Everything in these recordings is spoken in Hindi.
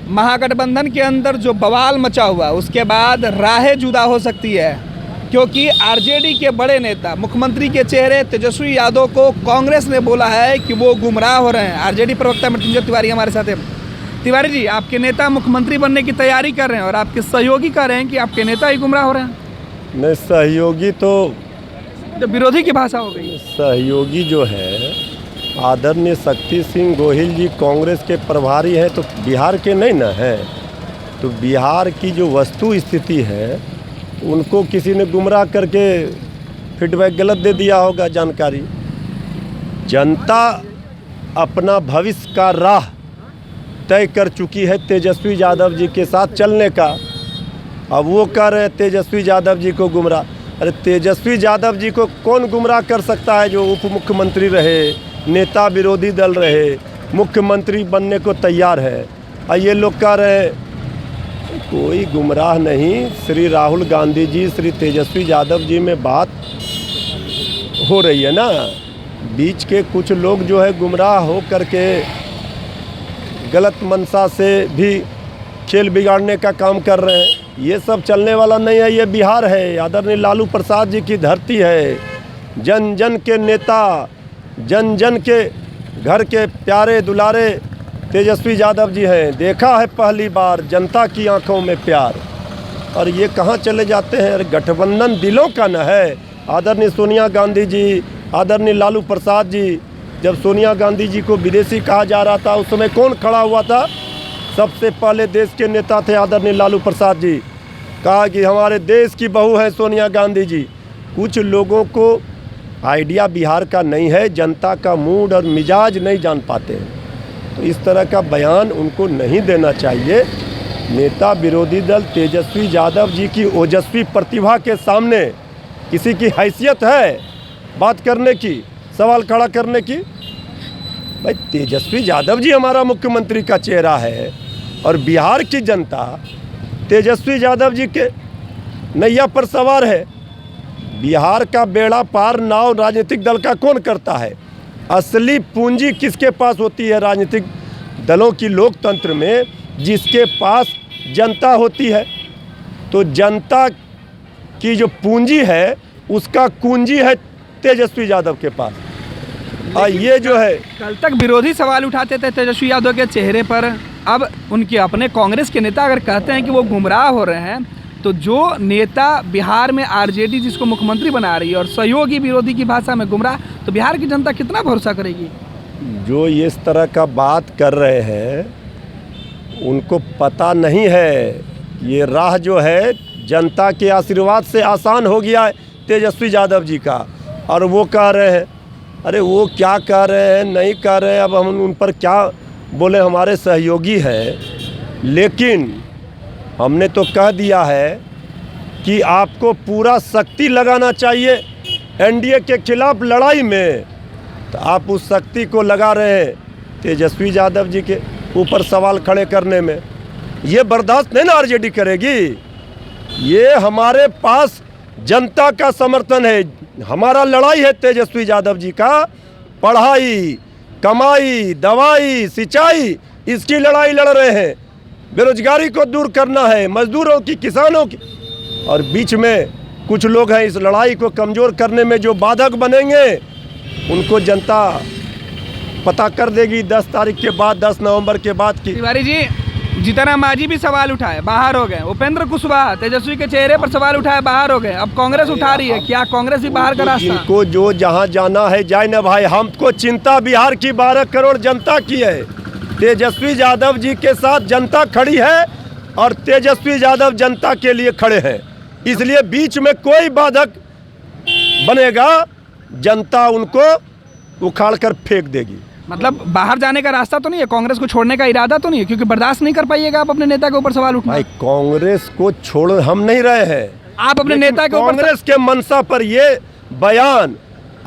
महागठबंधन के अंदर जो बवाल मचा हुआ उसके बाद राहें जुदा हो सकती है, क्योंकि आरजेडी के बड़े नेता मुख्यमंत्री के चेहरे तेजस्वी यादव को कांग्रेस ने बोला है कि वो गुमराह हो रहे हैं। आरजेडी प्रवक्ता मृत्युंजय तिवारी हमारे साथ है। तिवारी जी, आपके नेता मुख्यमंत्री बनने की तैयारी कर रहे हैं और आपके सहयोगी कह रहे हैं कि आपके नेता ही गुमराह हो रहे हैं। नहीं, सहयोगी तो विरोधी की भाषा हो गई। सहयोगी जो है आदरणीय शक्ति सिंह गोहिल जी कांग्रेस के प्रभारी हैं, तो बिहार के नहीं ना हैं। तो बिहार की जो वस्तु स्थिति है उनको किसी ने गुमराह करके फीडबैक गलत दे दिया होगा जानकारी। जनता अपना भविष्य का राह तय कर चुकी है तेजस्वी यादव जी के साथ चलने का। अब वो कह रहे हैं तेजस्वी यादव जी को गुमराह। अरे तेजस्वी यादव जी को कौन गुमराह कर सकता है जो उप मुख्यमंत्री रहे, नेता विरोधी दल रहे, मुख्यमंत्री बनने को तैयार है। और ये लोग कह रहे हैं कोई गुमराह नहीं। श्री राहुल गांधी जी, श्री तेजस्वी यादव जी में बात हो रही है ना। बीच के कुछ लोग जो है गुमराह हो करके गलत मंशा से भी खेल बिगाड़ने का काम कर रहे हैं। ये सब चलने वाला नहीं है। ये बिहार है, आदरणीय लालू प्रसाद जी की धरती है। जन जन के नेता, जन जन के घर के प्यारे दुलारे तेजस्वी यादव जी हैं। देखा है पहली बार जनता की आंखों में प्यार। और ये कहाँ चले जाते हैं? अरे गठबंधन दिलों का न है। आदरणीय सोनिया गांधी जी, आदरणीय लालू प्रसाद जी, जब सोनिया गांधी जी को विदेशी कहा जा रहा था उस समय कौन खड़ा हुआ था? सबसे पहले देश के नेता थे आदरणीय लालू प्रसाद जी। कहा कि हमारे देश की बहू है सोनिया गांधी जी। कुछ लोगों को आइडिया बिहार का नहीं है, जनता का मूड और मिजाज नहीं जान पाते हैं। तो इस तरह का बयान उनको नहीं देना चाहिए। नेता विरोधी दल तेजस्वी यादव जी की ओजस्वी प्रतिभा के सामने किसी की हैसियत है बात करने की, सवाल खड़ा करने की? भाई तेजस्वी यादव जी हमारा मुख्यमंत्री का चेहरा है और बिहार की जनता तेजस्वी यादव जी के नैया पर सवार है। बिहार का बेड़ा पार नाव राजनीतिक दल का कौन करता है? असली पूंजी किसके पास होती है राजनीतिक दलों की लोकतंत्र में? जिसके पास जनता होती है। तो जनता की जो पूंजी है उसका कुंजी है तेजस्वी यादव के पास। और ये जो है कल तक विरोधी सवाल उठाते थे तेजस्वी यादव के चेहरे पर, अब उनके अपने कांग्रेस के नेता अगर कहते हैं कि वो गुमराह हो रहे हैं, तो जो नेता बिहार में आरजेडी जिसको मुख्यमंत्री बना रही है और सहयोगी विरोधी की भाषा में गुमराह, तो बिहार की जनता कितना भरोसा करेगी? जो इस तरह का बात कर रहे हैं उनको पता नहीं है। ये राह जो है जनता के आशीर्वाद से आसान हो गया है तेजस्वी यादव जी का। और वो कह रहे हैं, अरे वो क्या कह रहे हैं नहीं कह रहे हैं, अब हम उन पर क्या बोले, हमारे सहयोगी हैं। लेकिन हमने तो कह दिया है कि आपको पूरा शक्ति लगाना चाहिए एनडीए के खिलाफ लड़ाई में। तो आप उस शक्ति को लगा रहे हैं तेजस्वी यादव जी के ऊपर सवाल खड़े करने में। ये बर्दाश्त नहीं ना आरजेडी करेगी। ये हमारे पास जनता का समर्थन है, हमारा लड़ाई है तेजस्वी यादव जी का। पढ़ाई, कमाई, दवाई, सिंचाई, इसकी लड़ाई लड़ रहे हैं। बेरोजगारी को दूर करना है, मजदूरों की, किसानों की। और बीच में कुछ लोग हैं इस लड़ाई को कमज़ोर करने में जो बाधक बनेंगे, उनको जनता पता कर देगी 10 तारीख के बाद, 10 नवंबर के बाद की। तिवारी जी, जीतन मांझी भी सवाल उठाए, बाहर हो गए। उपेंद्र कुशवाहा तेजस्वी के चेहरे पर सवाल उठाए, बाहर हो गए। अब कांग्रेस उठा रही है, क्या कांग्रेस ही बाहर का रास्ता? इनको जो जहां जाना है जाए ना भाई। हमको चिंता बिहार की 12 करोड़ जनता की है। तेजस्वी यादव जी के साथ जनता खड़ी है और तेजस्वी यादव जनता के लिए खड़े हैं। इसलिए बीच में कोई बाधक बनेगा, जनता उनको उखाड़ कर फेंक देगी। मतलब बाहर जाने का रास्ता तो नहीं है, कांग्रेस को छोड़ने का इरादा तो नहीं है, क्योंकि बर्दाश्त नहीं कर पाइएगा आप अपने नेता के ऊपर सवाल उठना। भाई कांग्रेस को छोड़ हम नहीं रहे हैं, आप अपने नेता के ऊपर। कांग्रेस के मंशा पर ये बयान,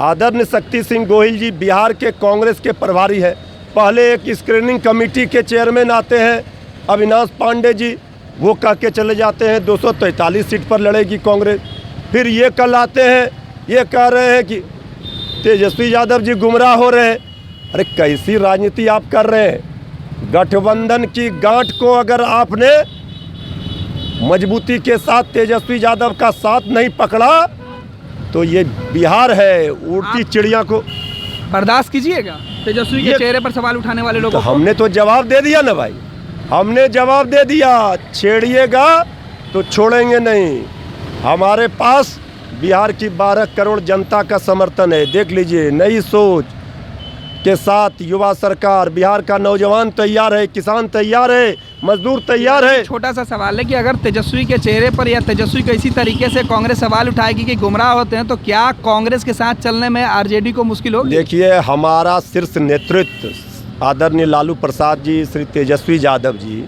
आदरणीय शक्ति सिंह गोहिल जी बिहार के कांग्रेस के प्रभारी है। पहले एक स्क्रीनिंग कमेटी के चेयरमैन आते हैं अविनाश पांडे जी, वो कह के चले जाते हैं 243 सीट पर लड़ेगी कांग्रेस। फिर ये कल आते हैं, ये कह रहे हैं कि तेजस्वी यादव जी गुमराह हो रहे हैं। अरे कैसी राजनीति आप कर रहे हैं? गठबंधन की गांठ को अगर आपने मजबूती के साथ तेजस्वी यादव का साथ नहीं पकड़ा तो ये बिहार है उड़ती चिड़िया को बर्दाश्त कीजिएगा तेजस्वी के चेहरे पर सवाल उठाने वाले तो लोगों को? हमने तो जवाब दे दिया ना भाई, हमने जवाब दे दिया। छेड़िएगा तो छोड़ेंगे नहीं। हमारे पास बिहार की 12 करोड़ जनता का समर्थन है। देख लीजिए, नई सोच के साथ युवा सरकार, बिहार का नौजवान तैयार है, किसान तैयार है, मजदूर तैयार है। छोटा सा सवाल है कि अगर तेजस्वी के चेहरे पर या तेजस्वी को इसी तरीके से कांग्रेस सवाल उठाएगी कि गुमराह होते हैं, तो क्या कांग्रेस के साथ चलने में आरजेडी को मुश्किल होगी? देखिए, हमारा शीर्ष नेतृत्व आदरणीय लालू प्रसाद जी, श्री तेजस्वी यादव जी,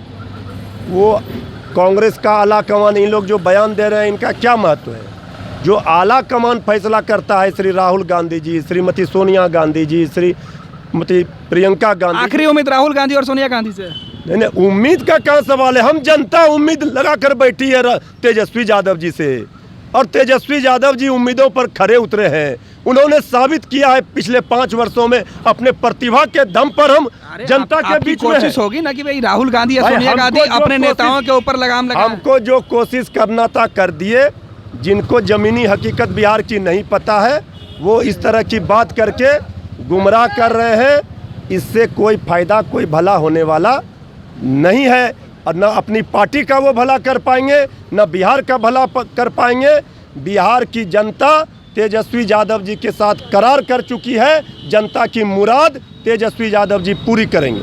वो कांग्रेस का आला कमान, इन लोग जो बयान दे रहे हैं इनका क्या महत्व है? जो आला कमान फैसला करता है श्री राहुल गांधी जी, श्रीमती सोनिया गांधी जी, श्रीमती प्रियंका गांधी। आखिरी उम्मीद राहुल गांधी और सोनिया गांधी से? नहीं, उम्मीद का क्या सवाल है। हम जनता उम्मीद लगा कर बैठी है तेजस्वी यादव जी से, और तेजस्वी यादव जी उम्मीदों पर खरे उतरे हैं। उन्होंने साबित किया है पिछले 5 वर्षों में अपने प्रतिभा के दम पर हम जनता के बीच में कोशिश होगी ना कि भाई राहुल गांधी या सोनिया गांधी अपने नेताओं के ऊपर लगाम लगाएं। हमको जो कोशिश करना था कर दिए। जिनको जमीनी हकीकत बिहार की नहीं पता है वो इस तरह की बात करके गुमराह कर रहे हैं। इससे कोई फायदा, कोई भला होने वाला नहीं है, और न अपनी पार्टी का वो भला कर पाएंगे, न बिहार का भला कर पाएंगे। बिहार की जनता तेजस्वी यादव जी के साथ करार कर चुकी है। जनता की मुराद तेजस्वी यादव जी पूरी करेंगे।